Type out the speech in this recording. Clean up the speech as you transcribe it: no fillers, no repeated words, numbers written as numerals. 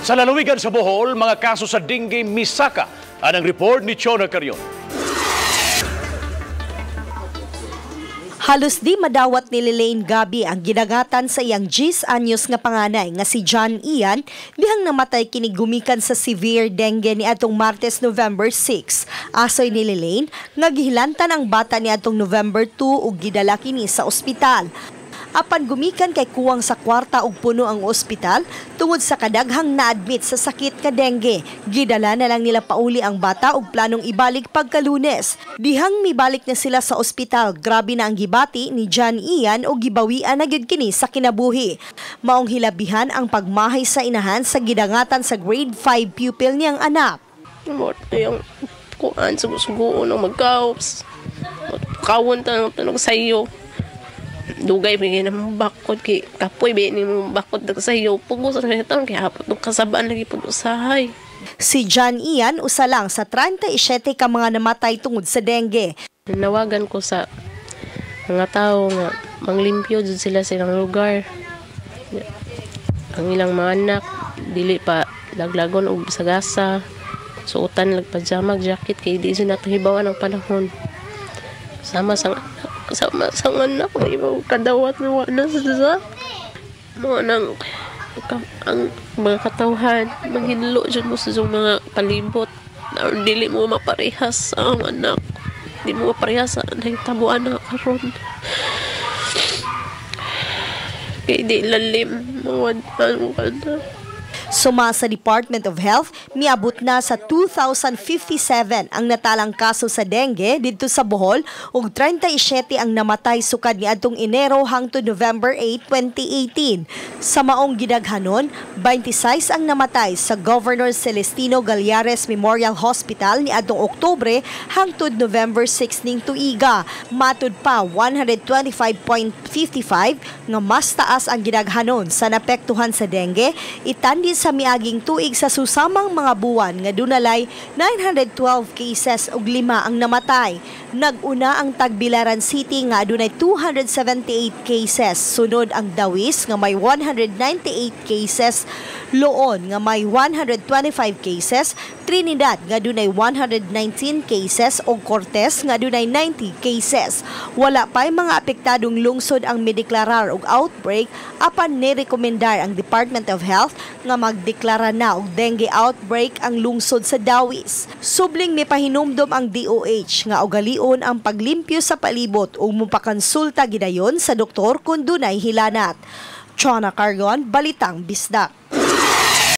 Sa lalawigan sa Bohol, mga kaso sa dengue misaka. Anang report ni Chona Carion. Halos di madawat ni Lelaine Gabi ang ginagatan sa iyang 10 anyos nga panganay nga si John Ian dihang namatay kini gumikan sa severe dengue ni atong Martes November 6. Asoy ni Lelaine nga gihilantan ang bata ni atong November 2 ug gidala kini sa ospital. Apan gumikan kay kuwang sa kwarta ug puno ang ospital tungod sa kadaghang na-admit sa sakit ka dengue. Gidala na lang nila pauli ang bata ug planong ibalik pagka-Lunes. Dihang mibalik na sila sa ospital, grabe na ang gibati ni John Ian o gibawian na gyud kini sa kinabuhi. Maong hilabihan ang pagmahay sa inahan sa gidangatan sa grade 5 pupil niyang anak. Yung kuan sugo-sugo ng magkaops. Kawon tanong sayo. Dugay bigay na mong bakod kay kapoy bigay ni mong bakod sa iyo pugo sa tanong kaya hapot ng kasabaan lagi po usahay. Si John Ian usa lang sa 37 ka mga namatay tungod sa dengue. Nawagan ko sa mga tao nga manglimpyo jud sila sa ilang lugar. Ang ilang mga anak dili pa laglagon og sagasa. Suotan lag pajama jacket kay di sila natuhibawan ang panahon. Sama sang anak na ibaw kadawat na wala sa mga nang ang mga katawhan maghinlo dyan mo sa mga palibot na dili mo maparehas ang anak di mo maparehas sa nahitabuan na karon kaya di lalim mawadaan mo ka na. Suma sa Department of Health, miabot na sa 2,057 ang natalang kaso sa dengue dito sa Bohol ug 37 ang namatay sukad niadtong Enero hangtod November 8, 2018. Sa maong gidaghanon, 26 ang namatay sa Governor Celestino Gallares Memorial Hospital niadtong Oktubre hangtod November 6 ning tuiga. Matud pa 125.55 nga mas taas ang gidaghanon sa napektuhan sa dengue itandi sa miaging tuig sa susamang mga buwan nga dunalay 912 cases ug 5 ang namatay. Nag-una ang Tagbilaran City nga adunay 278 cases, sunod ang Dawis nga may 198 cases, Loon nga may 125 cases, Trinidad nga dunay 119 cases ug Cortes nga dunay 90 cases. Wala pay mga apektadong lungsod ang mideklarar og outbreak apan nirekomendar ang Department of Health nga magdeklara na og dengue outbreak ang lungsod sa Dawis. Subling mipahinumdom ang DOH nga ugalion ang paglimpyo sa palibot ug mopakonsulta gidayon sa doktor kung dunay hilanat. Chona Carion, Balitang Bisdak.